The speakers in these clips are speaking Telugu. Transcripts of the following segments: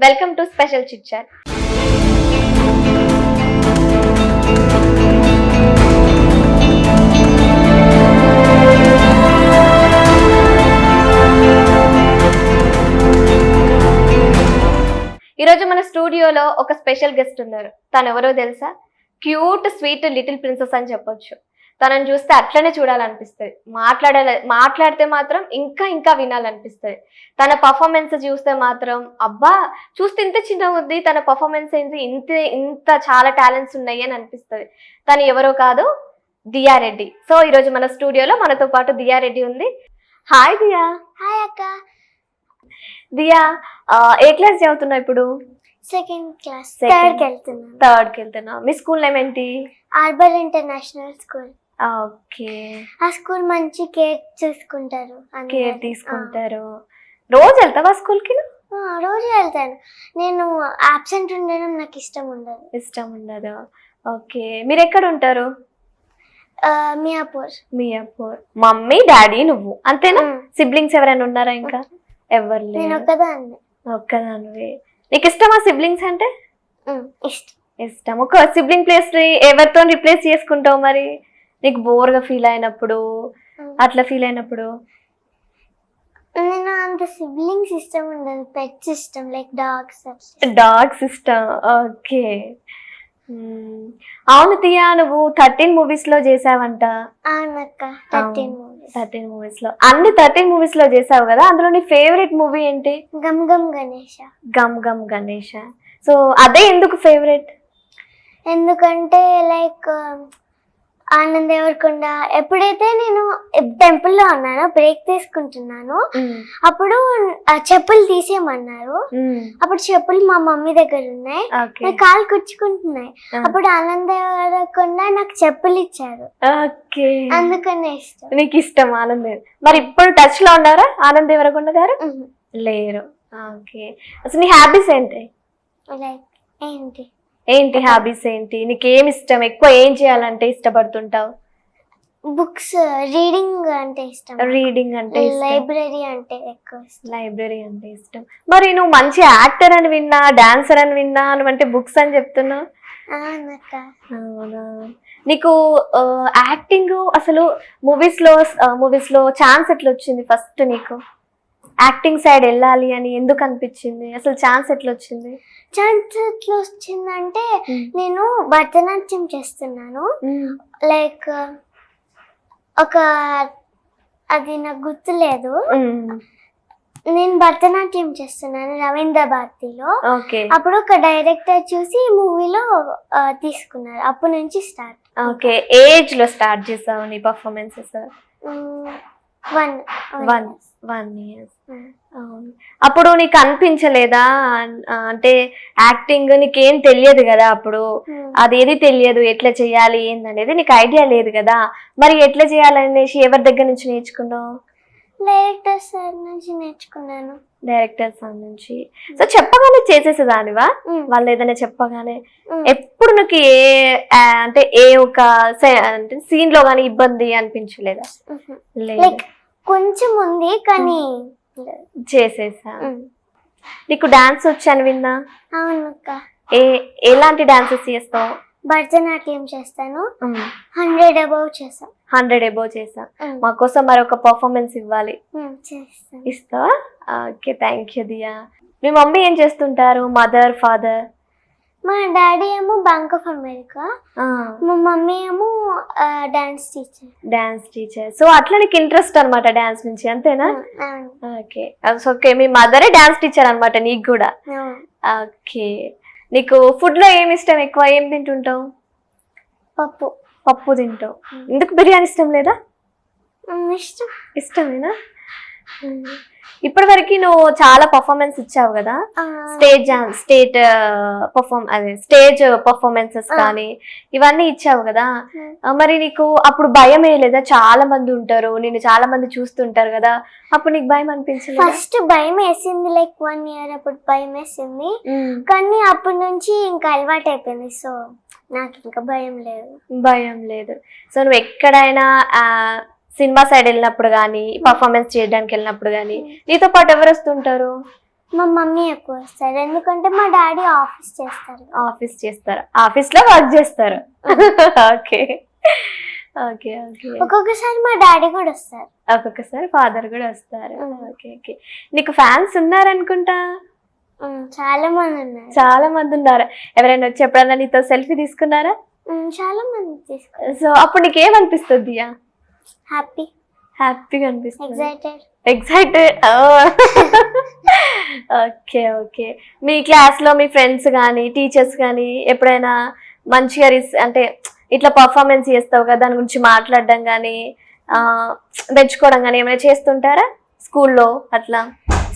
Welcome to special chit chat. ఈరోజు మన స్టూడియోలో ఒక స్పెషల్ గెస్ట్ ఉన్నారు. తను ఎవరో తెలుసా? క్యూట్ స్వీట్ లిటిల్ ప్రిన్సెస్ అని చెప్పొచ్చు. తనని చూస్తే అట్లనే చూడాలనిపిస్తుంది. మాట్లాడితే మాత్రం ఇంకా ఇంకా వినాలనిపిస్తుంది. తన పర్ఫార్మెన్స్ చూస్తే మాత్రం అబ్బా చూస్తే ఇంత చిన్న ఉంది, తన పర్ఫార్మెన్స్ ఏంటి, ఇంత చాలా టాలెంట్స్ ఉన్నాయి అని అనిపిస్తుంది. తను ఎవరో కాదు, దియా రెడ్డి. సో ఈరోజు మన స్టూడియోలో మనతో పాటు దియా రెడ్డి ఉంది. హాయ్ దియా. హాయ్ అక్క. దియా ఏ క్లాస్ చదువుతున్నావు ఇప్పుడు? సెకండ్ క్లాస్, థర్డ్కి వెళ్తున్నా. మీ స్కూల్ నేమ్ ఏంటి? Arbor international school. ఓకే. ఆ స్కూల్ మంచి కేర్ చూసుకుంటారు, కేర్ తీసుకుంటారు. రోజు వెళ్తావా స్కూల్కి? రోజు వెళ్తాను. నేను ఆబ్సెంట్ ఉండడం నాకు ఇష్టం ఉండదు. ఓకే. మీరు ఎక్కడ ఉంటారు? మియాపూర్. మమ్మీ డాడీ నువ్వు అంతేనా? సిబ్లింగ్స్ ఎవరైనా ఉన్నారా? ఇంకా ఎవరు లేరు? నేను ఒక్కదానివే. నీకు ఇష్టమా సిబ్లింగ్స్ అంటే? ఇష్టం. ఒక సిబ్లింగ్ ప్లేస్ ఎవరితో రిప్లేస్ చేసుకుంటావు మరి? నీకు బోర్గా ఫీల్ అయినప్పుడు, అట్లా ఫీల్ అయినప్పుడు? నేను అంత సిబ్లింగ్స్ ఇష్టం ఉండదు, పెట్స్ ఇష్టం, లైక్ డాగ్స్ ఇష్టం. ఓకే. అవును తియా, నువ్వు 13 మూవీస్ లో చేసావంట. 13 మూవీస్ లో, అన్ని 13 మూవీస్ లో చేసావు కదా, అందులో నీ ఫేవరెట్ మూవీ ఏంటి? గమ్ గమ్ గణేష. సో అదే ఎందుకు ఫేవరెట్? ఎందుకంటే లైక్ ఆనంద్ దేవరకొండ, ఎప్పుడైతే నేను టెంపుల్లో ఉన్నానో బ్రేక్ తీసుకుంటున్నాను, అప్పుడు చెప్పులు తీసేయమన్నారు. అప్పుడు చెప్పులు మా మమ్మీ దగ్గర ఉన్నాయి, నాకు కాలు కుచ్చుకుంటున్నాయి. అప్పుడు ఆనంద్ దేవరకొండ నాకు చెప్పులు ఇచ్చారు, అందుకనే ఇష్టం. నీకు ఇష్టం ఆనంద్ దేవర్. మరి ఇప్పుడు టచ్ లో ఉన్నారా ఆనంద్ దేవరకొండ గారు? లేరు. ఓకే. అసలు నీ హ్యాబీస్ ఏంటి? లైక్ ఏంటి హ్యాబీస్ ఏంటి? నీకేమి ఇష్టం? ఎక్కువ ఏం చేయాలంటే ఇష్టపడుతుంటావు? బుక్స్ రీడింగ్ అంటే ఇష్టం. లైబ్రరీ అంటే ఇష్టం. మరి నువ్వు మంచి యాక్టర్ అని విన్నా, డాన్సర్ అని విన్నా, నువ్వంటే బుక్స్ అని చెప్తున్నావు. అవునా? నీకు యాక్టింగ్ అసలు మూవీస్ లో ఛాన్స్ ఎట్లా వచ్చింది? ఫస్ట్ నీకు యాక్టింగ్ సైడ్ వెళ్ళాలి అని ఎందుకు అనిపించింది? అసలు ఛాన్స్ ఎట్లా వచ్చింది? అంటే నేను భరతనాట్యం చేస్తున్నాను, లైక్ అది నాకు గుర్తులేదు. నేను భరతనాట్యం చేస్తున్నాను రవీంద్ర భారతిలో. అప్పుడు ఒక డైరెక్టర్ చూసి మూవీలో తీసుకున్నారు, అప్పటి నుంచి స్టార్ట్. ఓకే. ఏజ్ లో స్టార్ట్ చేసావు నీ పర్ఫార్మెన్సెస్? 1 year. అప్పుడు నీకు అనిపించలేదా అంటే యాక్టింగ్ నీకేం తెలియదు కదా, అప్పుడు అదేది తెలియదు, ఎట్లా చేయాలి ఏందనేది నీకు ఐడియా లేదు కదా, మరి ఎట్లా చేయాలనేసి ఎవరి దగ్గర నుంచి నేర్చుకున్నావు? డైరెక్టర్ సార్ నుంచి నేర్చుకున్నాను. డైరెక్టర్ సార్ నుంచి. సో చెప్పగానే చేసేసేదానివా? వాళ్ళు ఏదైనా చెప్పగానే? ఎప్పుడు నీకు ఏ ఒక సీన్ లో గానీ ఇబ్బంది అనిపించలేదా? లేదు, కొంచెం ఉంది కానీ చేసేసా. నీకు డాన్స్ వచ్చని విన్నా? అవునక్క. ఎలాంటి డాన్సెస్ చేస్తావు? భరతనాట్యం చేస్తాను, 100 above చేసా. మా కోసం మరొక పర్ఫార్మెన్స్ ఇవ్వాలి. ఇస్తావా? Okay, thank you Diya. మీ మమ్మీ ఏం చేస్తుంటారు? Mother, father? మా డాడీ ఏమో బ్యాంక్ ఆఫ్ అమెరికా, మా మమ్మీ ఏమో డాన్స్ టీచర్. సో అట్లా నీకు ఇంట్రెస్ట్ అనమాట డాన్స్ నుంచి, అంతేనా? ఓకే. ఓకే, మీ మదరే డాన్స్ టీచర్ అనమాట నీకు కూడా. ఓకే. నీకు ఫుడ్ లో ఏమి ఇష్టం? ఎక్కువ ఏం తింటుంటావు? పప్పు తింటావు. ఎందుకు బిర్యానీ ఇష్టం లేదా? ఇష్టమేనా? ఇప్పటి వరకు నువ్వు చాలా పర్ఫార్మెన్స్ ఇచ్చావు కదా, స్టేజ్ పర్ఫార్మెన్సెస్ కానీ ఇవన్నీ ఇచ్చావు కదా, మరి నీకు అప్పుడు భయం వేయలేదా? చాలా మంది ఉంటారు, నిన్ను చాలా మంది చూస్తుంటారు కదా, అప్పుడు నీకు భయం అనిపించలేదు? ఫస్ట్ భయం వేసింది, లైక్ 1 year అప్పుడు భయం వేసింది, కానీ అప్పటి నుంచి ఇంకా అలవాటు అయిపోయింది. సో నాకు ఇంకా భయం లేదు. సో నువ్వు ఎక్కడైనా సినిమా సైడ్ వెళ్ళినప్పుడు కానీ, పర్ఫార్మెన్స్ చేయడానికి వెళ్ళినప్పుడు కానీ నీతో పాటు ఎవరు వస్తుంటారు? మా మమ్మీ ఎక్కువ వస్తారు, ఎందుకంటే మా డాడీ ఆఫీస్ చేస్తారు. ఆఫీస్ లో వర్క్ చేస్తారు. Okay okay okay. ఒక్కొక్కసారి మా డాడీ కూడా వస్తారు, ఒక్కొక్కసారి ఫాదర్ కూడా వస్తారు. Okay okay. నీకు ఫ్యాన్స్ ఉన్నారనుకుంటా. చాలా మంది ఉన్నారు. చాలా మంది ఉన్నారు. ఎవరైనా వచ్చి ఎప్పుడన్నా నీతో సెల్ఫీ తీసుకున్నారా? చాలా మంది తీసుకున్నారు. సో అప్పుడు నీకేమనిపిస్తుంది? హ్యాపీగా అనిపిస్తుంది, ఎక్సైటెడ్. Okay okay. మీ క్లాస్ లో మీ ఫ్రెండ్స్ కానీ టీచర్స్ కానీ ఎప్పుడైనా మంచిగా అంటే ఇట్లా పర్ఫార్మెన్స్ చేస్తావు కదా, దాని గురించి మాట్లాడడం కానీ మెచ్చుకోవడం కానీ ఏమైనా చేస్తుంటారా స్కూల్లో? అట్లా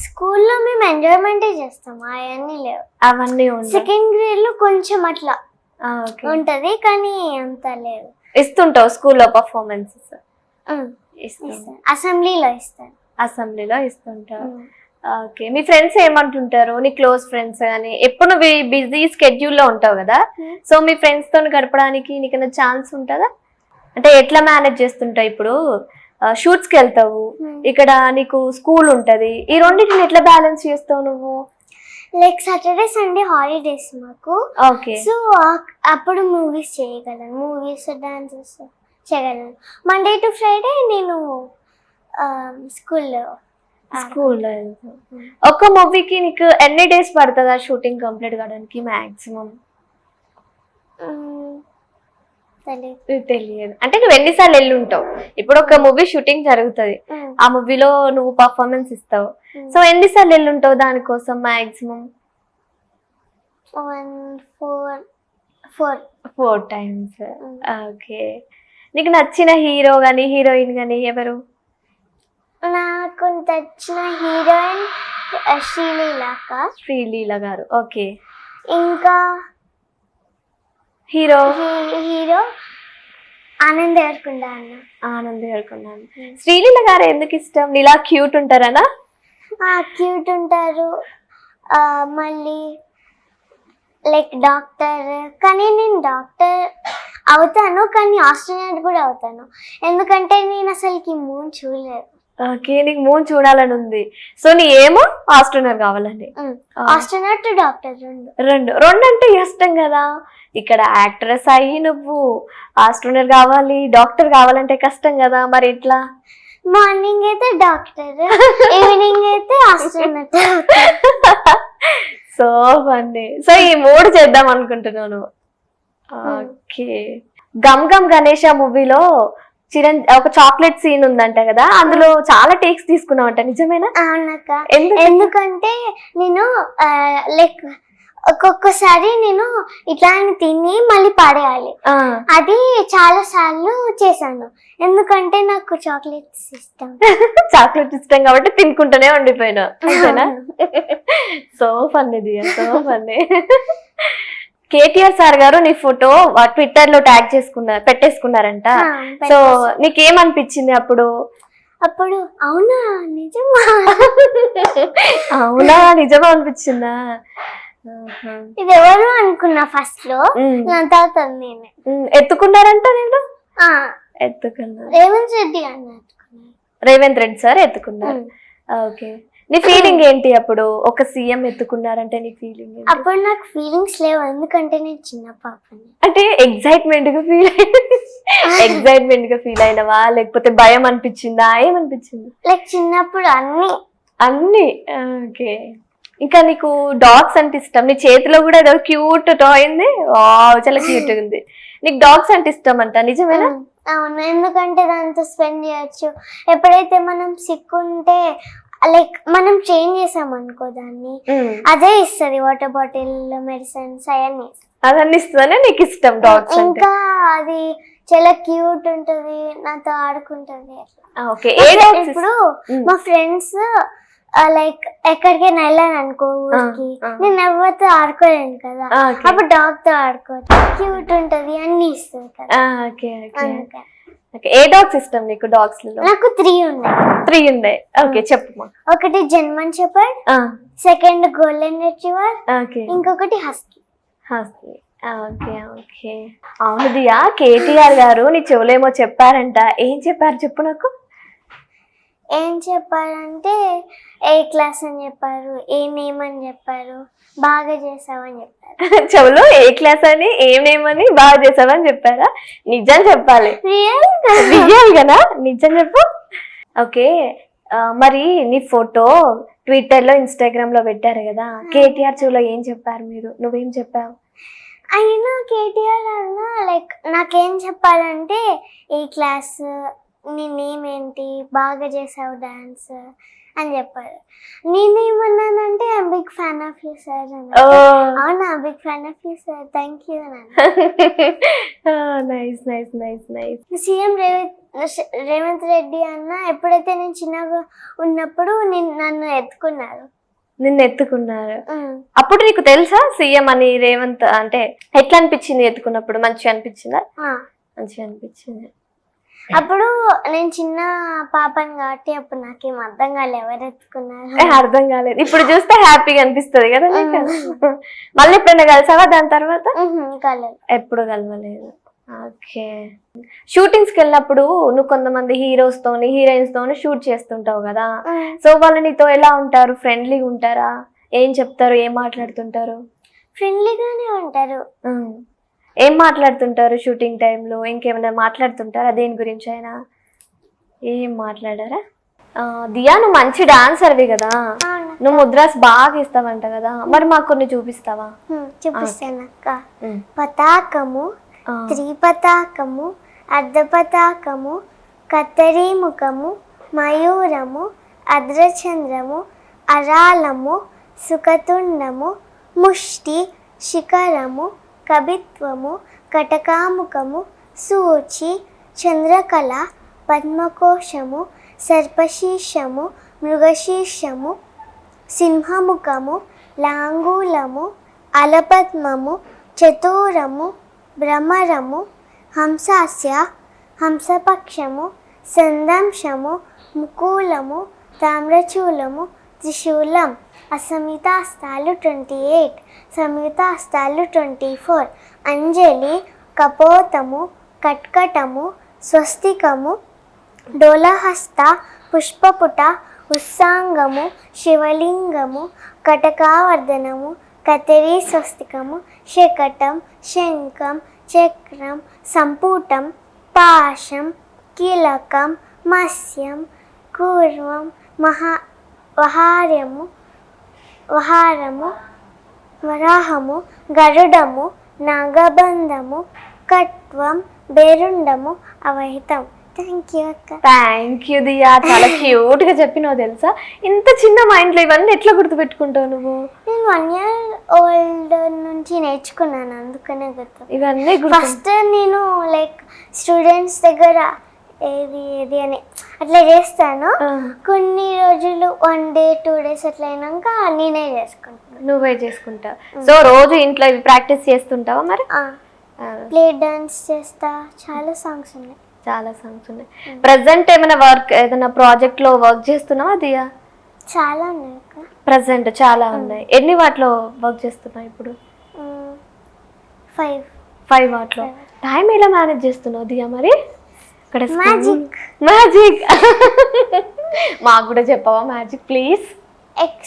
స్కూల్లో మేము ఎంజాయ్మెంటే చేస్తాం, అవన్నీ లేవు. అవన్నీ సెకండ్ గ్రేడ్ లో కొంచెం అట్లా ఉంటది, కానీ అంత లేదు. ఇస్తుంటావు స్కూల్లో పర్ఫార్మెన్సెస్? అసెంబ్లీలో ఇస్తుంటావు. ఓకే. మీ ఫ్రెండ్స్ ఏమంటుంటారు? నీ క్లోజ్ ఫ్రెండ్స్ కానీ ఎప్పుడు నువ్వు బిజీ స్కెడ్యూల్లో ఉంటావు కదా, సో మీ ఫ్రెండ్స్ తో గడపడానికి నీకైనా ఛాన్స్ ఉంటుందా? అంటే ఎట్లా మేనేజ్ చేస్తుంటావు? ఇప్పుడు షూట్స్ కి వెళ్తావు, ఇక్కడ నీకు స్కూల్ ఉంటది, ఈ రెండింటిని ఎట్లా బ్యాలెన్స్ చేస్తావు నువ్వు? లైక్ సాటర్డే సండే హాలిడేస్ మాకు. ఓకే. సో అప్పుడు మూవీస్ చేయగలను, మూవీస్ డాన్సెస్ చేయగలను. మండే టు ఫ్రైడే నేను స్కూల్లో ఒక మూవీకి నీకు ఎన్ని డేస్ పడుతుందా షూటింగ్ కంప్లీట్ కావడానికి మాక్సిమం? తెలియదు. అంటే నువ్వు ఎన్నిసార్లు వెళ్ళి ఉంటావు? ఇప్పుడు ఒక మూవీ షూటింగ్ జరుగుతుంది, ఆ మూవీలో నువ్వు పర్ఫార్మెన్స్ ఇస్తావు, సో ఎన్నిసార్లు వెళ్ళి ఉంటావు దానికోసం మాక్సిమం? 4 times. ఓకే. నీకు నచ్చిన హీరో గానీ హీరోయిన్ గానీ ఎవరు? నాకు నచ్చిన హీరోయిన్ శ్రీలీల గారు. ఓకే. ఇంకా హీరో ఆనంద్ దేవరకొండ. శ్రీలీల గారు ఎందుకు ఇష్టం? నీలా క్యూట్ ఉంటారనా? క్యూట్ ఉంటారు. మళ్ళీ లైక్ డాక్టర్, కానీ నేను డాక్టర్ అవుతాను, కానీ ఆస్ట్రోనాట్ కూడా అవుతాను, ఎందుకంటే నేను అసలుకి మూన్ చూడలేదు. ఓకే. నీకు మూన్ చూడాలని ఉంది, సో నీ ఏమో ఆస్ట్రోనాట్ కావాలండి. ఆస్ట్రోనాట్ డాక్టర్ రెండు అంటే ఇష్టం కదా. ఇక్కడ యాక్ట్రెస్ అయ్యి నువ్వు ఆస్ట్రోనాట్ కావాలి, డాక్టర్ కావాలంటే కష్టం కదా, మరి ఎట్లా? మార్నింగ్ అయితే డాక్టర్, ఈవినింగ్ అయితే ఆస్ట్రోనాట్. So funny. సో ఈ 3 చేద్దాం అనుకుంటున్నాను. ఓకే. గమ్ గమ్ గణేష మూవీలో ఒక చాక్లెట్ సీన్ ఉందంట కదా, అందులో చాలా టేక్స్ తీసుకున్నావంట, నిజమేనా? అవునక్క. ఎందుకంటే నేను లైక్ ఒక్కొక్కసారి నేను ఇట్లా తిని మళ్ళీ పడేయాలి, అది చాలా సార్లు చేశాను, ఎందుకంటే నాకు చాక్లెట్స్ ఇష్టం. చాక్లెట్ ఇష్టం కాబట్టి తినుకుంటూనే ఉండిపోయినా, అంతేనా? సో ఫన్నీ దియా, సో ఫన్నీ. కేటీఆర్ సార్ గారు నీ ఫోటో ట్విట్టర్ లో ట్యాగ్ పెట్టేసుకున్నారంట, సో నీకేమనిపించింది అప్పుడు? అవునా నిజమా అనిపించిందా? ఇది ఎవరు అనుకున్నా ఫస్ట్ లో, తర్వాత నేనే. ఎత్తుకున్నారంట? నేను ఎత్తుకున్నా. రేవంత్ రెడ్డి సార్ ఎత్తుకున్నారు. ఓకే. నీ ఫీలింగ్ ఏంటి అప్పుడు? ఒక సీఎం ఎత్తుకున్నారంటే నీ ఫీలింగ్? అప్పుడు నాకు ఫీలింగ్స్ లేవు, ఎందుకంటే నేను చిన్న పాపని. అంటే ఎక్సైట్మెంట్ గా ఫీల్ అయినవా, లేకపోతే భయం అనిపించిందా, ఏమనిపించింది? లైక్ చిన్నప్పుడు అన్ని. ఓకే. ఇంకా నీకు డాగ్స్ అంటే ఇష్టం, నీ చేతిలో కూడా ఏదో క్యూట్ టాయ్ ఉంది, చాలా క్యూట్ ఉంది. నీకు డాగ్స్ అంటే ఇష్టం అంట, నిజమేనా? అవును, ఎందుకంటే దాంతో స్పెండ్ చేయొచ్చు. ఎప్పుడైతే మనం సిక్ ఉంటే లైక్ మనం చేంజ్ చేసాం అనుకో దాన్ని, అదే ఇస్తుంది, వాటర్ బాటిల్, మెడిసిన్స్ అవన్నీ ఇస్తుందనే నీకు ఇష్టం డాగ్స్. ఇంకా అది చాలా క్యూట్ ఉంటది, నాతో ఆడుకుంటది. ఇప్పుడు మా ఫ్రెండ్స్ లైక్ ఎక్కడికైనా వెళ్ళాను అనుకో ఊరికి, నేను ఎవరితో ఆడుకోలేను కదా, అప్పుడు డాగ్ తో ఆడుకోవచ్చు, క్యూట్ ఉంటది, అన్ని ఇస్తుంది కదా. ఏ డాగ్స్ ఇష్టం నీకు? డాగ్స్ లో నాకు 3 ఉన్నాయి. ఓకే, చెప్పు. ఒకటి German shepherd, second golden retriever, ఇంకొకటి హస్కీ. ఓకే. అవును దియా, కేటీఆర్ గారు నీ చెవులేమో చెప్పారంట, ఏం చెప్పారు చెప్పు నాకు. ఏం చెప్పారంటే ఏ క్లాస్ అని చెప్పారు, ఏ నేమ్ అని చెప్పారు, బాగా చేసావని చెప్పారు. చెవులో ఏ క్లాస్ అని ఏమేమని బాగా చేసావని చెప్పారా? నిజం చెప్పాలి. రియల్ కదా, నిజం చెప్పు. ఓకే, మరి నీ ఫోటో ట్విట్టర్ లో ఇన్స్టాగ్రామ్ లో పెట్టారు కదా, కేటీఆర్ చెవులో ఏం చెప్పారు మీరు? నువ్వేం చెప్పావు? అయినా కేటీఆర్ అన్న లైక్ నాకేం చెప్పాలంటే ఈ క్లాస్, నీ నేమ్ ఏంటి, బాగా చేసావు డాన్స్ అని చెప్పారు. నేనేమన్నానంటే I'm big fan of you sir అని. అవునా, big fan of you sir, thank you అని. Nice nice nice nice. CM Revanth Reddy అన్న ఎప్పుడైతే నేను చిన్నగా ఉన్నప్పుడు నన్ను ఎత్తుకున్నారు. నిన్ను ఎత్తుకున్నారు. అప్పుడు నీకు తెలుసా సీఎం అని రేవంత్ అంటే? ఎట్లా అనిపించింది ఎత్తుకున్నప్పుడు? మంచిగా అనిపించిందా? మంచిగా అనిపించింది. అప్పుడు నేను చిన్న పాపని కాబట్టి అప్పుడు నాకేం అర్థం కాలేదు ఎవరు ఎత్తుకున్నారు. అర్థం కాలేదు. ఇప్పుడు చూస్తే హ్యాపీగా అనిపిస్తుంది కదా నీకు? మళ్ళీ ఎప్పుడైనా కలిసావా దాని తర్వాత? కలదు, ఎప్పుడు కలవలేదు. ఓకే, షూటింగ్స్ కి వెళ్ళినప్పుడు నువ్వు కొంతమంది హీరోస్ తోని హీరోయిన్స్ తోని షూట్ చేస్తుంటావు కదా, సో వాళ్ళు నీతో ఎలా ఉంటారు? ఫ్రెండ్లీగా ఉంటారా? ఏం చెప్తారు? ఏం మాట్లాడుతుంటారు? ఫ్రెండ్లీగానే ఉంటారు. ఏం మాట్లాడుతుంటారు షూటింగ్ టైంలో? ఇంకేమైనా మాట్లాడుతుంటారా దేని గురించి అయినా? ఏం మాట్లాడారా? దియా, నువ్వు మంచి డాన్సర్వి కదా, నువ్వు ముద్రాస్ బాగా ఇస్తావంట కదా, మరి మాకు కొన్ని చూపిస్తావా? చూపిస్తాను అక్క. పతాకము, త్రిపతాకము, అర్ధపతాకము, కత్తరీముఖము, మయూరము, అద్రచంద్రము, అరాళము, సుఖతుండము, ముష్టి, శిఖరము, కవిత్వము, కటకాముఖము, సూచి, చంద్రకళ, పద్మకోశము, సర్పశీర్షము, మృగశీర్షము, సింహముఖము, లాంగూలము, అలపద్మము, చతురము, భ్రమరము, హంసాస్య, హంసపక్షము, సందంశము, ముకూలము, తామ్రచూలము, త్రిశూలం. అసమితాస్తాలు 28, సంయుతాస్తాలు 24, అంజలి, కపోతము, కట్కటము, స్వస్తికము, డోలహస్త, పుష్పపుట, ఉత్సాంగము, శివలింగము, కటకావర్ధనము, కతరీ స్వస్తికము, శకటం, శంఖం, చక్రం, సంపుటం, పాశం, కీలకం, మత్స్యం, కూర్మం, వహారము, వరాహము, గరుడము, నాగబంధము, కట్వం, బేరుండము, అవహితం. థ్యాంక్ యూ అక్క. థ్యాంక్ యూ దియా, చాలా క్యూట్ గా చెప్పినావు తెలుసా. ఇంత చిన్న మైండ్ లో ఇవన్నీ ఎట్లా గుర్తుపెట్టుకుంటావు నువ్వు? నేను 1 year old నుంచి నేర్చుకున్నాను, అందుకనే గుర్తు. ఇవన్నీ ఫస్ట్ నేను లైక్ స్టూడెంట్స్ దగ్గర ఏది ఏది అని అట్లా చేస్తాను. కొన్ని రోజులు 1 day 2 days అట్లా అయినాక నేనే చేసుకుంటాను. నువ్వే చేసుకుంటావు. సో రోజు ఇంట్లో ఇవి ప్రాక్టీస్ చేస్తుంటావా మరి? ప్లే డాన్స్ చేస్తా. చాలా సాంగ్స్ ఉన్నాయి. ప్రెసెంట్ ఏమైనా వర్క్, ఏదైనా ప్రాజెక్ట్ లో వర్క్ చేస్తున్నావా దియా? చాలా ఉన్నాయి. ప్రెసెంట్ చాలా ఉన్నాయి. ఎన్ని వాటిలో వర్క్ చేస్తున్నావు ఇప్పుడు? 5 వాటిలో. టైం ఎలా మేనేజ్ చేస్తున్నావు దియా మరి? ఇక్కడ మ్యాజిక్ మాకు కూడా చెప్పవా మ్యాజిక్ ప్లీజ్?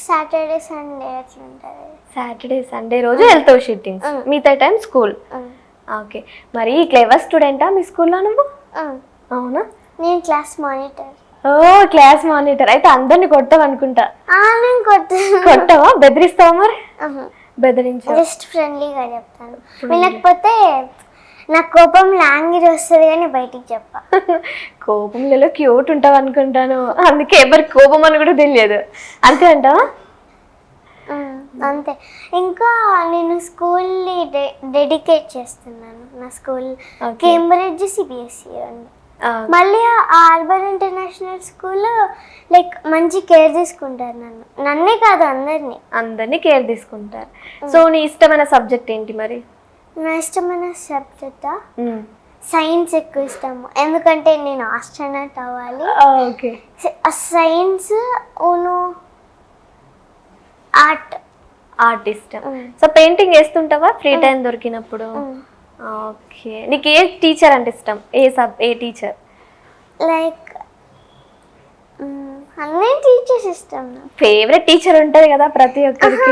సాటర్డే సండే అట్లా ఉంటుంది. సాటర్డే సండే రోజు వెళ్తావు షూటింగ్, మిగతా టైం స్కూల్. ఓకే, మరి క్లేవర్ స్టూడెంటా మీ స్కూల్లో నువ్వు? అవునా? నేను క్లాస్ మానిటర్. ఓ, క్లాస్ మానిటర్ అయితే అందరిని కొడతావు అనుకుంటా. కొట్టవా? బెదిరిస్తావా మరి? బెదిరించు. జస్ట్ ఫ్రెండ్లీగా చెప్తాను. వినకపోతే నాకు కోపం లాంగ్వేజ్ వస్తుంది కానీ బయటికి చెప్పా. కోపంలో క్యూట్ ఉంటావు అనుకుంటాను, అందుకే ఎవరి కోపం అని కూడా తెలియదు. అంతే అంటావా? అంతే. ఇంకా నేను స్కూల్ని డెడికేట్ చేస్తున్నాను. నా స్కూల్ కేంబ్రిడ్జ్ సిబిఎస్ఈ అండి. మళ్ళీ ఆర్బన్ ఇంటర్నేషనల్ స్కూల్ లైక్ మంచి కేర్ తీసుకుంటారు నన్నే కాదు అందరినీ కేర్ తీసుకుంటారు. సో నీ ఇష్టమైన సబ్జెక్ట్ ఏంటి మరి? నా ఇష్టమైన సబ్జెక్టా సైన్స్ ఎక్కువ ఇష్టము, ఎందుకంటే నేను ఆస్ట్రోనాట్ అవ్వాలి. ఓకే, సైన్స్ ఆర్ట్ ఇష్టం. సో పెయింటింగ్ వేస్తుంటావా ఫ్రీ టైం దొరికినప్పుడు? ఓకే, నీకు ఏ టీచర్ అంటే ఇష్టం? ఏ టీచర్? లైక్ అన్ని టీచర్స్ ఇష్టం నాకు. ఫేవరెట్ టీచర్ ఉంటది కదా ప్రతి ఒక్కరికి.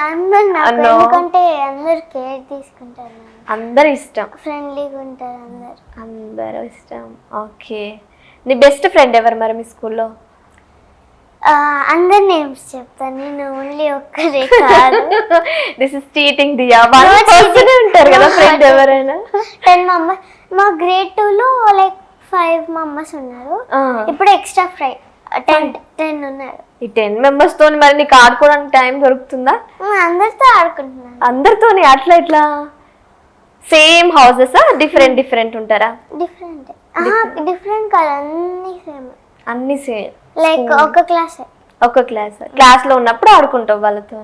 అందరు నాకు, ఎందుకంటే అందరు కేర్ తీసుకుంటారు, అందరు ఇష్టం, ఫ్రెండ్లీగా ఉంటారు అందరు. అందరూ ఇష్టం. ఓకే, నీ బెస్ట్ ఫ్రెండ్ ఎవరు మరి మీ స్కూల్లో? అందరు నేమ్స్ చెప్తాను, నేను ఓన్లీ ఒక్కరే కాదు. దిస్ ఇస్ చీటింగ్ దియా. ఉంటారు కదా ఫ్రెండ్ ఎవరైనా? 10 మెంబర్స్. మా గ్రేడ్ 2లో లైక్ 5 మెంబర్స్ ఉన్నారు. ఇప్పుడు ఎక్స్ట్రా 10 ఉన్నారు. ఈ 10 members తోని మరి నీకు ఆడుకోవడానికి టైం దొరుకుతుందా? అందరితో ఆడుకుంటున్నాను. అందరితోని అట్లా ఇట్లా సేమ్ హౌసెస్ డిఫరెంట్ ఉంటారా? డిఫరెంట్ కాదు, అన్ని సేమ్. అన్ని సేమ్ లైక్ ఒక క్లాస్ లో ఉన్నప్పుడు ఆడుకుంటావు వాళ్ళతో.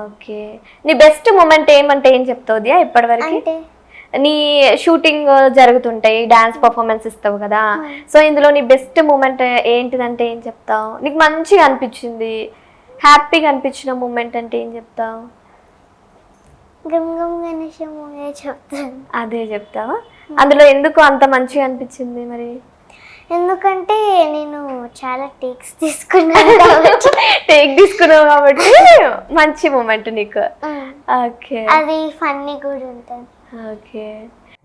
ఓకే, నీ బెస్ట్ మూమెంట్ ఏమంటే ఏం చెప్తావు దియా ఇప్పటివరకు? నీ షూటింగ్ జరుగుతుంటాయి, డాన్స్ పర్ఫార్మెన్స్ ఇస్తావు కదా, సో ఇందులో నీ బెస్ట్ మూమెంట్ ఏంటిదంటే ఏం చెప్తావు? నీకు మంచిగా అనిపించింది, హ్యాపీగా అనిపించిన మూమెంట్ అంటే ఏం చెప్తావు? చెప్తాను. అదే చెప్తావా? అందులో ఎందుకు అంత మంచిగా అనిపించింది మరి? ఎందుకంటే నేను చాలా టేక్స్ తీసుకున్నాను కాబట్టి మంచి మూమెంట్ నీకు. ఓకే, అది ఫన్నీ కూడా ఉంటుంది. ఓకే,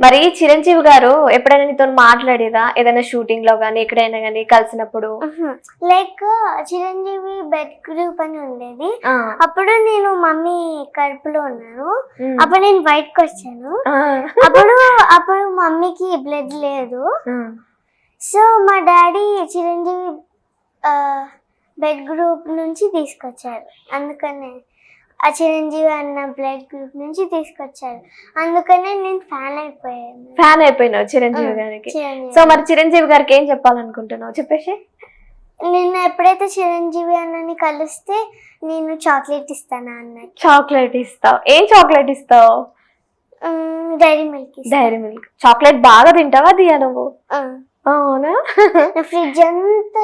మరి చిరంజీవి గారు ఎప్పుడైనా నీతో మాట్లాడేదా ఏదైనా షూటింగ్ లో గానీ ఎక్కడైనా గానీ కలిసినప్పుడు? లైక్ చిరంజీవి బెడ్ గ్రూప్ అని ఉండేది, అప్పుడు నేను మమ్మీ కడుపులో ఉన్నాను, అప్పుడు నేను బయటకు వచ్చాను. అప్పుడు మమ్మీకి బ్లడ్ లేదు, సో మా డాడీ చిరంజీవి బెడ్ గ్రూప్ నుంచి తీసుకొచ్చారు, అందుకనే ఆ చిరంజీవి అన్న బ్లడ్ గ్రూప్ నుంచి తీసుకొచ్చారు, అందుకనే నేను ఫ్యాన్ అయిపోయాను చిరంజీవి గారికి. సో మరి చిరంజీవి గారికి ఏం చెప్పాలనుకుంటున్నావు చెప్పేసి? నేను ఎప్పుడైతే చిరంజీవి అన్నని కలిస్తే నేను చాక్లెట్ ఇస్తాను అన్న. చాక్లెట్ ఇస్తావు? ఏం చాక్లెట్ ఇస్తావు? Dairy milk. చాక్లెట్ బాగా తింటావా దియా నువ్వు? అవునా? ఫ్రిడ్జ్ అంత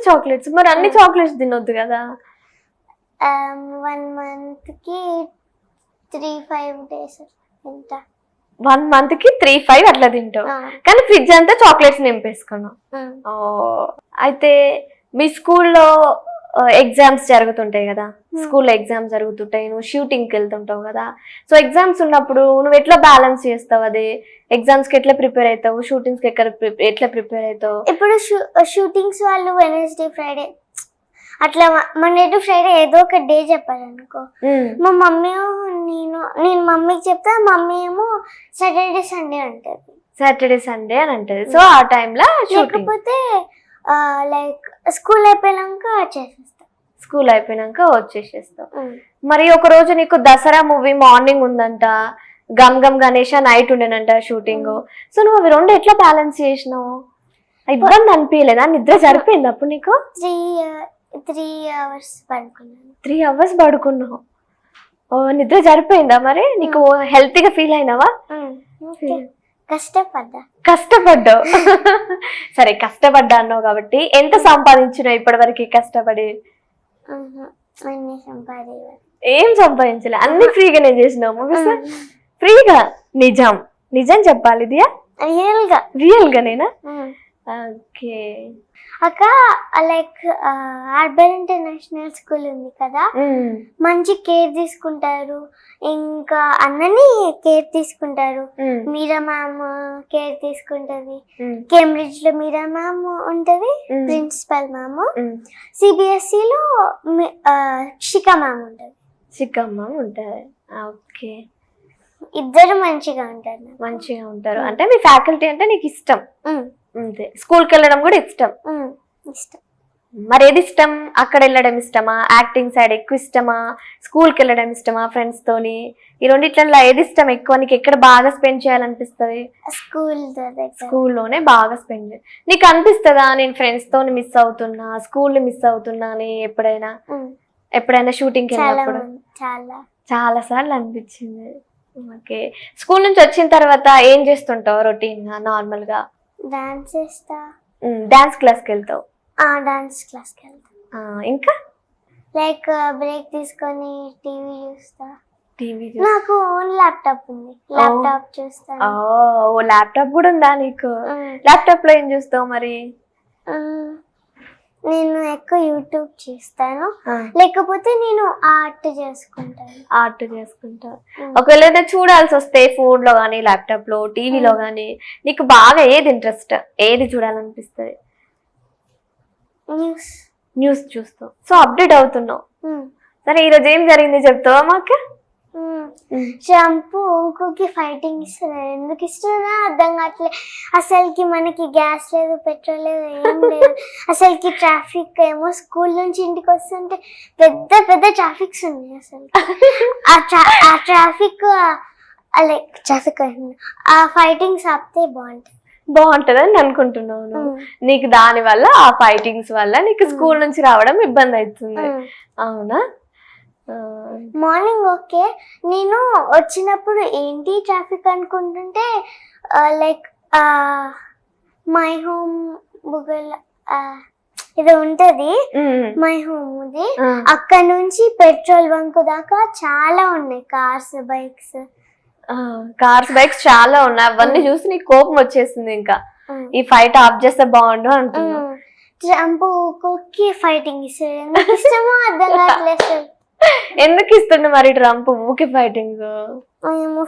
చాక్లెట్స్. మరి అన్ని చాక్లెట్స్ తినొద్దు కదా. 1 month కి 3-5 days తింటా. 1 month కి 3-5 అట్లా తింటావు, కానీ ఫ్రిడ్జ్ అంతా చాక్లెట్స్ నింపేసుకున్నావు. అయితే మీ స్కూల్లో ఎగ్జామ్స్ జరుగుతుంటాయి కదా, స్కూల్లో ఎగ్జామ్స్ జరుగుతుంటాయి, నువ్వు షూటింగ్కి వెళ్తుంటావు కదా, సో ఎగ్జామ్స్ ఉన్నప్పుడు నువ్వు ఎట్లా బ్యాలెన్స్ చేస్తావు? అది ఎగ్జామ్స్ కి ఎట్లా ప్రిపేర్ అవుతావు, షూటింగ్స్ కి ఎట్లా ప్రిపేర్ అవుతావు? ఇప్పుడు షూటింగ్స్ వాళ్ళు Wednesday, Friday అట్లా మండే టు ఫ్రైడే ఏదో ఒక డే చెప్పాలనుకో, మా మమ్మీ నేను మమ్మీకి చెప్తా, మమ్మీ ఏమో సాటర్డే సండే అని అంటది. సో ఆ టైంలో లేకపోతే లైక్ స్కూల్ అయిపోయినాక వచ్చేసేస్తావు. మరి ఒక రోజు నీకు దసరా మూవీ మార్నింగ్ ఉందంట, గమ్ గమ్ గణేష నైట్ ఉండేనంట షూటింగ్, సో నువ్వు అవి రెండు ఎట్లా బ్యాలెన్స్ చేసినావు? ఇబ్బంది అనిపించలేదా? నిద్ర సరిపోయింది అప్పుడు నీకు? 3 hours పడుకున్నాను. 3 hours పడుకున్నావు? నిద్ర సరిపోయిందా? మరి నీకు హెల్తీగా ఫీల్ అయినావా? కష్టపడ్డావు. సరే, కష్టపడ్డా అన్నావు కాబట్టి ఎంత సంపాదించినావు ఇప్పటి వరకు కష్టపడి? ఏం సంపాదించలే, అన్ని ఫ్రీగానే చేసినావు. ఫ్రీగా? నిజం చెప్పాలి ఇది? రియల్ గానేనా? ఓకే అక్క, లైక్ అర్బన్ ఇంటర్నేషనల్ స్కూల్ ఉంది కదా, మంచి కేర్ తీసుకుంటారు, ఇంకా అన్నని కేర్ తీసుకుంటారు. మీరా మ్యామ్ కేర్ తీసుకుంటది, కేంబ్రిడ్జ్ లో మీరా మ్యామ్ ఉంటది, ప్రిన్సిపల్ మ్యామ్. CBSE లో శిఖా మ్యామ్ ఉంటది. ఓకే, ఇద్దరు మంచిగా ఉంటారు. అంటే మీ ఫ్యాకల్టీ అంటే నీకు ఇష్టం? అంతే. స్కూల్కి వెళ్ళడం కూడా ఇష్టం? మరి ఏది ఇష్టం? అక్కడ వెళ్ళడం ఇష్టమా, యాక్టింగ్ సైడ్ ఎక్కువ ఇష్టమా, స్కూల్కి వెళ్ళడం ఇష్టమా ఫ్రెండ్స్ తోని? ఈ రెండిట్లలో ఏది ఇష్టం ఎక్కువ? నీకు ఎక్కడ బాగా స్పెండ్ చేయాలనిపిస్తుంది? స్కూల్లోనే బాగా స్పెండ్ నీకు అనిపిస్తుందా? నేను ఫ్రెండ్స్ తోని మిస్ అవుతున్నా, స్కూల్ మిస్ అవుతున్నా అని ఎప్పుడైనా షూటింగ్కి వెళ్ళినప్పుడు? చాలా సార్లు అనిపించింది. ఓకే, స్కూల్ నుంచి వచ్చిన తర్వాత ఏం చేస్తుంటావు రొటీన్ గా నార్మల్ గా? డాన్స్ క్లాస్కి వెళ్తావు? ఇంకా లైక్ బ్రేక్ తీసుకొని టీవీ చూస్తా. నాకు ఓన్ ల్యాప్టాప్ ఉంది, ల్యాప్టాప్ చూస్తాను. ల్యాప్టాప్ కూడా ఉందా నీకు? ల్యాప్టాప్ లో ఏం చూస్తావు మరి? నేను ఎక్కువ యూట్యూబ్ చూస్తాను, లేకపోతే నేను ఆర్ట్ చేసుకుంటా. ఒకవేళ ఏదైనా చూడాల్సి వస్తే ఫోన్ లో గానీ, ల్యాప్టాప్ లో, టీవీలో గానీ నీకు బాగా ఏది ఇంట్రెస్ట్, ఏది చూడాలనిపిస్తుంది? న్యూస్ చూస్తావు, సో అప్డేట్ అవుతున్నావు. సరే ఈరోజు ఏం జరిగింది చెప్తావా మాకు? ట్రంప్ ఇంకొక ఫైటింగ్ ఇస్తున్నారు. ఎందుకు ఇస్తున్నా అర్థం కావట్లేదు. అసలుకి మనకి గ్యాస్ లేదు, పెట్రోల్ లేదు, ఏం లేదు. అసలుకి ట్రాఫిక్ ఏమో స్కూల్ నుంచి ఇంటికి వస్తుంటే పెద్ద పెద్ద ట్రాఫిక్స్ ఉన్నాయి. అసలు ఆ ట్రాఫిక్ ఆ ఫైటింగ్స్ ఆపితే బాగుంటదని అనుకుంటున్నాను. నీకు దాని వల్ల, ఆ ఫైటింగ్స్ వల్ల నీకు స్కూల్ నుంచి రావడం ఇబ్బంది అవుతుంది, అవునా? మార్నింగ్ ఓకే, నేను వచ్చినప్పుడు ఏంటి ట్రాఫిక్ అనుకుంటుంటే లైక్ మై హోమ్ గూగుల్ ఇది ఉంటది, మై హోమ్ది. అక్కడ నుంచి పెట్రోల్ బంక్ దాకా చాలా ఉన్నాయి కార్స్ బైక్స్ చాలా ఉన్నాయి. అవన్నీ చూసి నీకు కోపం వచ్చేసింది, ఇంకా ఈ ఫైట్ ఆఫ్ చేస్తే బాగుండు అంటున్నా. ట్రంప్ ఫైటింగ్ ఇష్టమో అర్థం కావట్లేదు. ఎందుకు ఇస్తుండే మరి ట్రంప్ ఊకే ఫైటింగ్?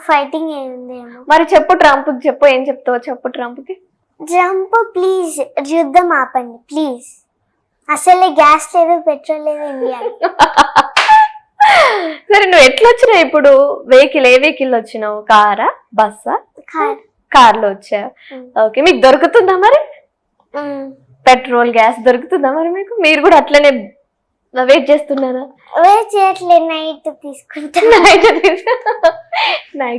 ఫైటింగ్ ఏముంది మరి చెప్పు, ట్రంప్ చెప్పు, ఏం చెప్తావో చెప్పు ట్రంప్ కి. ట్రంప్ ప్లీజ్ యుద్ధం ఆపండి ప్లీజ్. అసలే గ్యాస్ లేదు, పెట్రోల్ లేదు ఇండియా. సరే నువ్వు ఎట్లా వచ్చినావు ఇప్పుడు? ఏ వెహికల్ వచ్చినావు? కారా, బస్సా? కార్ లో వచ్చా. ఓకే, మీకు దొరుకుతుందా మరి పెట్రోల్, గ్యాస్ దొరుకుతుందా మరి మీకు? మీరు కూడా అట్లనే వెయిట్ చేస్తున్నారా? వెయిట్ చేయట్లేదు, నైట్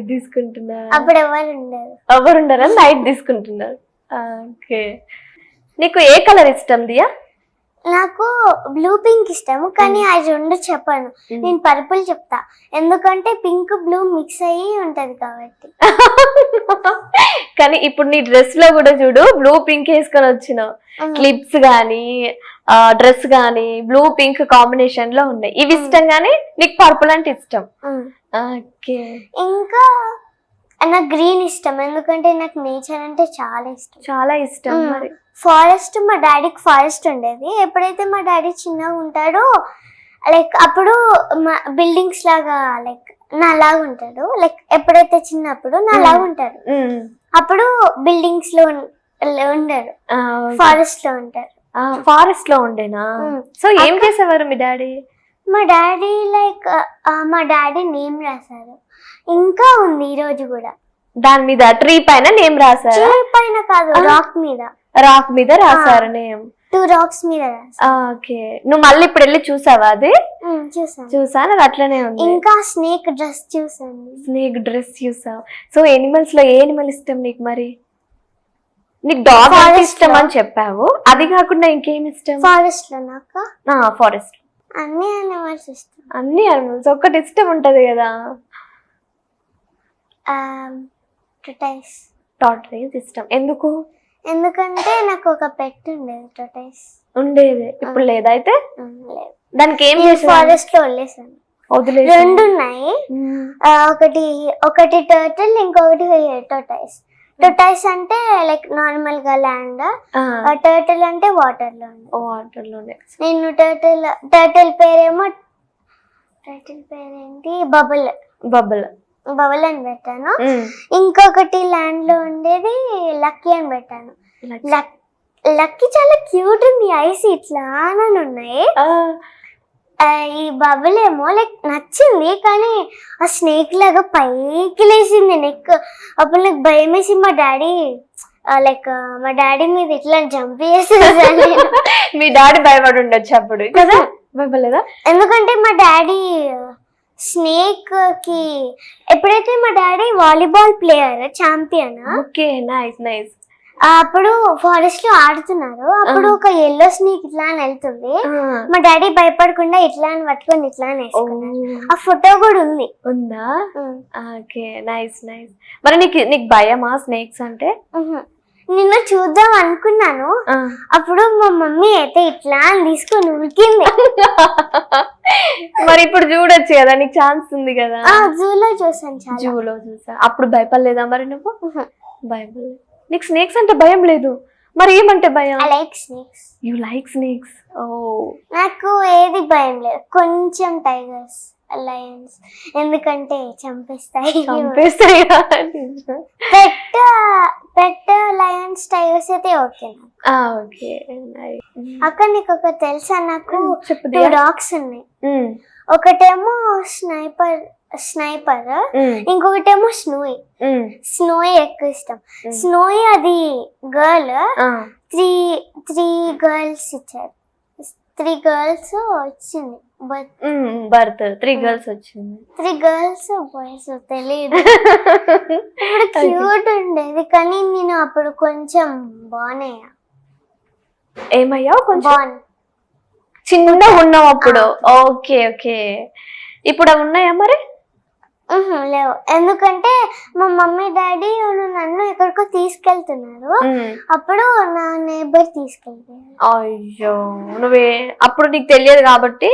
తీసుకుంటున్నారు. అప్పుడు ఎవరు ఉండరా, నైట్ తీసుకుంటున్నారు. ఓకే, నీకు ఏ కలర్ ఇష్టం దియా? నాకు బ్లూ పింక్ ఇష్టము, కానీ అది రెండు చెప్పాను, నేను పర్పుల్ చెప్తా. ఎందుకంటే పింక్ బ్లూ మిక్స్ అయ్యి ఉంటది కాబట్టి. కానీ ఇప్పుడు నీ డ్రెస్ లో కూడా చూడు, బ్లూ పింక్ వేసుకొని వచ్చినావు. క్లిప్స్ గానీ, డ్రెస్ గానీ బ్లూ పింక్ కాంబినేషన్ లో ఉన్నాయి. ఇవి ఇష్టం గానీ నీకు పర్పుల్ అంటే ఇష్టం. ఓకే, ఇంకా నాకు గ్రీన్ ఇష్టం, ఎందుకంటే నాకు నేచర్ అంటే చాలా ఇష్టం. మరి ఫారెస్ట్, మా డాడీకి ఫారెస్ట్ ఉండేది. ఎప్పుడైతే మా డాడీ చిన్నగా ఉంటాడో లైక్ అప్పుడు మా బిల్డింగ్స్ లాగా లైక్ నా లాగా ఉంటాడు. లైక్ ఎప్పుడైతే చిన్నప్పుడు నా లాగా ఉంటాడు, అప్పుడు బిల్డింగ్స్ లో ఉండరు, ఫారెస్ట్ లో ఉంటారు. ఫారెస్ట్ లో ఉండేనా? సో ఏం చేసేవారు మీ డాడీ? మా డాడీ నేమ్ రాశారు. ఇంకా ఉంది ఈ రోజు కూడా. దాని మీద ట్రీ పైన నేమ్ రాశారు? ట్రీ పైన కాదు, రాక్ మీద రాశారు నేమ్. 2 రాక్స్ మీద రాశారు. ఓకే, నువ్వు మళ్ళీ ఇప్పుడు వెళ్ళి చూసావా? అది చూసాను, అది అట్లనే ఉంది. ఇంకా స్నేక్ డ్రెస్ చూసావు. సో ఎనిమల్స్ లో ఏ ఎనిమల్ ఇష్టం నీకు మరి? నీకు డాగ్ ఇష్టం అని చెప్పావు, అది కాకుండా ఇంకేం ఇష్టం? ఫారెస్ట్ లో నాకు ఫారెస్ట్ అన్ని అనిమల్స్ ఇష్టం. అన్ని అనిమల్స్ ఒక్కటి ఇష్టం ఉంటది కదా? టార్టాయిస్ ఇష్టం. ఎందుకు? ఎందుకంటే నాకు ఒక పెట్ ఉండేది, టార్టాయిస్ ఉండేది. ఇప్పుడు లేదా? అయితే దానికి ఏం చేసి ఫారెస్ట్ లో వదిలేసాను. 2 ఉన్నాయి, ఒకటి టర్టిల్, ఇంకొకటి టార్టాయిస్. టార్టాయిస్ అంటే లైక్ నార్మల్ గా ల్యాండ్, టర్టిల్ అంటే వాటర్ లోనే. నేను టర్టిల్ పేరేంటి బబుల్ అని పెట్టాను. ఇంకొకటి ల్యాండ్ లో ఉండేది లక్కీ అని పెట్టాను. లక్కీ చాలా క్యూట్ ఉంది, ఐస్ ఇట్లా ఉన్నాయి. ఈ బబుల్ ఏమో లైక్ నచ్చింది, కానీ ఆ స్నేక్ లాగా పైకి లేసింది నెక్. అప్పుడు నాకు భయం వేసి మా డాడీ మీద ఇట్లా జంప్ చేసేది. మీ డాడీ భయపడి ఉండొచ్చు అప్పుడు కదా? భయపడలేదా? ఎందుకంటే మా డాడీ స్నేక్ కి ఎప్పుడైతే మా daddy volleyball player, champion. Okay, nice. అప్పుడు ఫారెస్ట్ లో ఆడుతున్నారు. అప్పుడు ఒక ఎల్లో స్నేక్ ఇట్లా అని వెళ్తుంది. మా డాడీ భయపడకుండా ఇట్లా అని పట్టుకొని ఇట్లా అని వేసుకున్నారు. ఆ ఫోటో కూడా ఉందా? Okay, nice. మరి నీకు భయమా స్నేక్స్ అంటే? నిన్న చూద్దాం అనుకున్నాను, అప్పుడు మా మమ్మీ అయితే ఇట్లా అని తీసుకొని ఉరికింది. మరి ఇప్పుడు చూడొచ్చు కదా, నీకు ఛాన్స్ ఉంది కదా. జూలో చూసా. అప్పుడు భయపడలేదా మరి నువ్వు? భయపడలేదు. నీకు స్నేక్స్ అంటే భయం లేదు? మరి ఏమంటే భయం? I like snakes. You like snakes. Oh, నాకు ఏది భయం లేదు, కొంచెం టైగర్స్, లయన్స్, ఎందుకంటే చంపేస్తాయి. చంపేస్తాయి. పెట్ లయన్స్ టైగర్స్ అయితే ఓకే. ఓకే. అక్కడ నీకు ఒక తెలుసా, నాకు చెప్పు 2 డాగ్స్ ఉన్నాయి. ఒకటేమో స్నైపర్, ఇంకొకటేమో స్నోయి. స్నోయి ఎక్కువ ఇష్టం. స్నోయి అది గర్ల్, 3 గర్ల్స్ ఇచ్చారు. 3 గర్ల్స్ వచ్చింది బర్త్. 3 గర్ల్స్ వచ్చింది. 3 గర్ల్స్ బాయ్స్ తెలియదు. క్యూట్ ఉండేది, కానీ నేను అప్పుడు కొంచెం బాగున్నాయా. ఏమయ్యా? కొంచెం చిన్నగా ఉన్నావు అప్పుడు. Okay okay. ఇప్పుడు అవి ఉన్నాయా మరి? లేవు, ఎందుకంటే మా మమ్మీ డాడీ నన్ను ఎక్కడికో తీసుకెళ్తున్నారు. అప్పుడు నా నేబర్ తీసుకెళ్తారు. అయ్యో, నువ్వే అప్పుడు నీకు తెలియదు కాబట్టి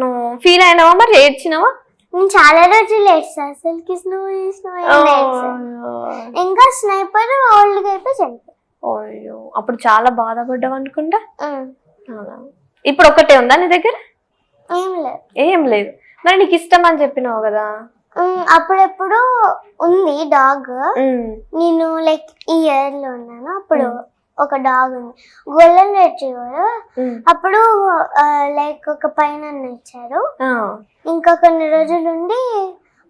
నువ్వు ఫీల్ అయినావా మరి? ఏడ్చినావా? నేను చాలా రోజులు ఏడ్చా అసలుకి. ఇంకా స్నైపర్ ఓల్డ్ గా అయిపోయి చనిపోయి. అయ్యో, అప్పుడు చాలా బాధపడ్డావు అనుకుంటా. ఇప్పుడు ఒకటే ఉందా నీ దగ్గర? ఏం లేదు. ఏం లేదు. మరి నీకు ఇష్టం అని చెప్పినావు కదా. అప్పుడెప్పుడు ఉంది డాగ్. నేను లైక్ ఈ ఇయర్ లో ఉన్నాను, అప్పుడు ఒక డాగ్ ఉంది, గోల్డెన్ రిట్రీవర్. అప్పుడు లైక్ ఒక పైన ఇచ్చారు. ఇంకా కొన్ని రోజులు ఉండి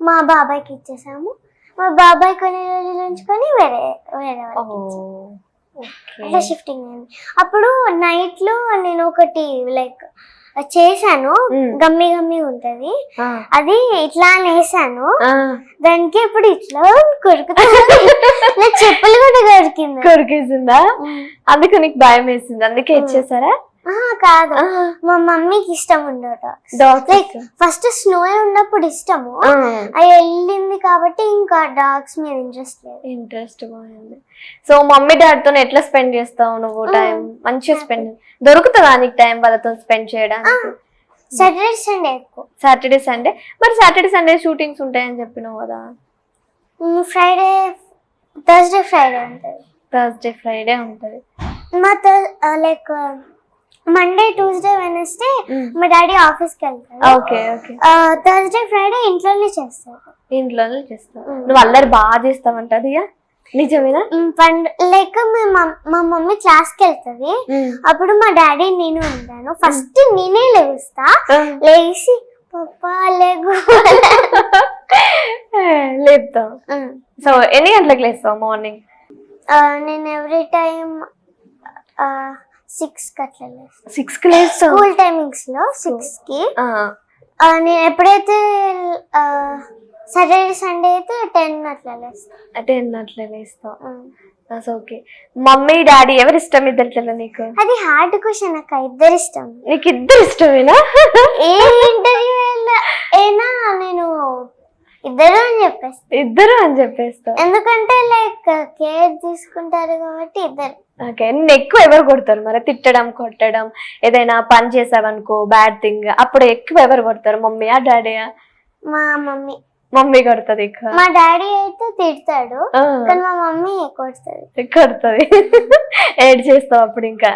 మా బాబాయ్కి ఇచ్చేసాము. మా బాబాయ్ కొన్ని రోజులు ఉంచుకొని వేరే అట్లా షిఫ్టింగ్ అయింది. అప్పుడు నైట్ లో నేను ఒకటి లైక్ చేశాను, గమ్మి గమ్మి ఉంటది, అది ఇట్లా వేసాను. దానికి ఇప్పుడు ఇట్లా కొరుకుతుంది. చెప్పులు కూడా కొరికేసిందా? అందుకే నీకు భయం వేసింది, అందుకే ఇచ్చేసారా? కాదు, మా మమ్మీకి ఇష్టం ఉండదు. లైక్ ఫస్ట్ స్నో ఉన్నప్పుడు ఇష్టము, అది వెళ్ళింది కాబట్టి ఇంకా డాగ్స్ మీద ఇంట్రెస్ట్ బాగుంది. సో మమ్మీ డాడీతో ఎట్లా స్పెండ్ చేస్తావు నువ్వు టైం? మంచిగా స్పెండ్ దొరుకుతుందా నీకు టైం వాళ్ళతో స్పెండ్ చేయడానికి? Saturday Sunday. మరి సాటర్డే సండే షూటింగ్స్ ఉంటాయని చెప్పినావు కదా. థర్స్డే ఫ్రైడే ఉంటది. మా లైక్ మండే ట్యూస్డే వెనస్డే మా డాడీ ఆఫీస్కి వెళ్తారు. థర్స్డే ఫ్రైడే ఇంట్లోనే చేస్తారు. నువ్వు అల్లరి బాగా చేస్తావంటది, నిజమేనా? లైక్ మా మమ్మీ క్లాస్కి వెళ్తుంది, అప్పుడు మా డాడీ నేను ఉంటాను. ఫస్ట్ నేనే లేస్తా, లేచి పప్పా లేగు లేపుతావు. సో ఎన్ని గంటలకు లేస్తావు మార్నింగ్? నేను ఎవ్రీ టైం 6 కి లేస్తావు. స్కూల్ టైమింగ్స్ లో 6 కి. నేను ఎప్పుడైతే సాటర్డే సండే అయితే 10 అట్లా లేస్తావు. ఓకే. మమ్మీ డాడీ ఎవరు ఇష్టం ఇద్దరు నీకు? అది హార్డ్ క్వశ్చన్ అక్క. ఇద్దరు ఇష్టం. నీకు ఇద్దరు ఇష్టమేనా? ఏ ఇంటర్వ్యూ అయినా నేను ఇద్దరు అని చెప్పేస్తా. ఎందుకంటే లైక్ కేర్ తీసుకుంటారు కాబట్టి ఇద్దరు. ఓకే. నేను ఎక్కువ ఎవరు కొడతారు మరి? తిట్టడం, కొట్టడం, ఏదైనా పని చేసావనుకో బ్యాడ్ థింగ్, అప్పుడు ఎక్కువ ఎవరు కొడతారు? మమ్మీయా డాడీయా? మా మమ్మీ కొడుతుంది ఎక్కువ. మా డాడీ అయితే తిడతాడు, కానీ మా మమ్మీ కొడుతుంది. ఏడ్ చేస్తావు అప్పుడు? ఇంకా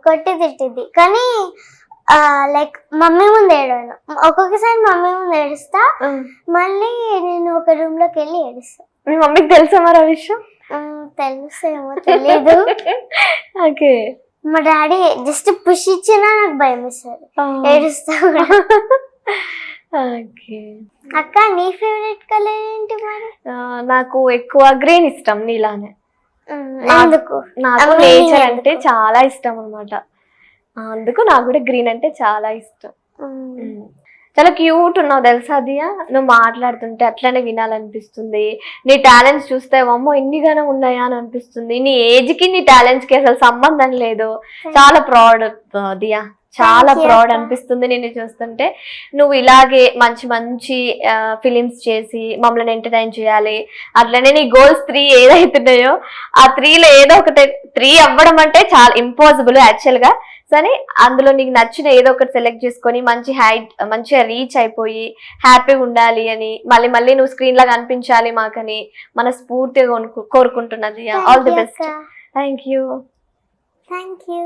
కొట్టి తిట్టిద్ది, కానీ లైక్ మమ్మీ ముందు ఏడవను. ఒక్కొక్కసారి మమ్మీ ముందు ఏడుస్తా, మళ్ళీ నేను ఒక రూమ్ లోకి వెళ్ళి ఏడుస్తా. మీ మమ్మీకి తెలుసా మరి ఆ విషయం? తెలుసేమో, తెలీదు. ఓకే. మా డాడీ జస్ట్ పుష్ ఇచ్చినా నాకు భయం వేస్తుంది, ఏడుస్తా కూడా. అక్క నీ ఫేవరెట్ కలర్ ఏంటి మరి? నాకు ఎక్కువ గ్రీన్ ఇష్టం, నీలానే. ఎందుకు? నాకు నేచర్ అంటే చాలా ఇష్టం అన్నమాట, అందుకు నాకు కూడా గ్రీన్ అంటే చాలా ఇష్టం. చాలా క్యూట్ ఉన్నావు తెలుసా దియా. నువ్వు మాట్లాడుతుంటే అట్లనే వినాలనిపిస్తుంది. నీ టాలెంట్స్ చూస్తే అమ్మో ఇన్నిగానే ఉన్నాయా అని అనిపిస్తుంది. నీ ఏజ్ కి నీ టాలెంట్స్ కి అసలు సంబంధం లేదు. చాలా ప్రౌడ్ దియా, చాలా ప్రౌడ్ అనిపిస్తుంది నిన్ను చూస్తుంటే. నువ్వు ఇలాగే మంచి మంచి ఫిలిమ్స్ చేసి మమ్మల్ని ఎంటర్టైన్ చేయాలి. అట్లనే నీ గోల్స్ 3 ఏదైతున్నాయో ఆ 3లో ఏదో ఒకటి 3 అవ్వడం అంటే చాలా ఇంపాసిబుల్ యాక్చువల్ గా. సరే, అందులో నీకు నచ్చిన ఏదో ఒకటి సెలెక్ట్ చేసుకొని మంచి హైట్, మంచిగా రీచ్ అయిపోయి హ్యాపీగా ఉండాలి అని, మళ్ళీ మళ్ళీ నువ్వు స్క్రీన్ లాగా అనిపించాలి మాకని మనస్ఫూర్తిగా కోరుకుంటున్నది. All the best. Thank you. Thank you.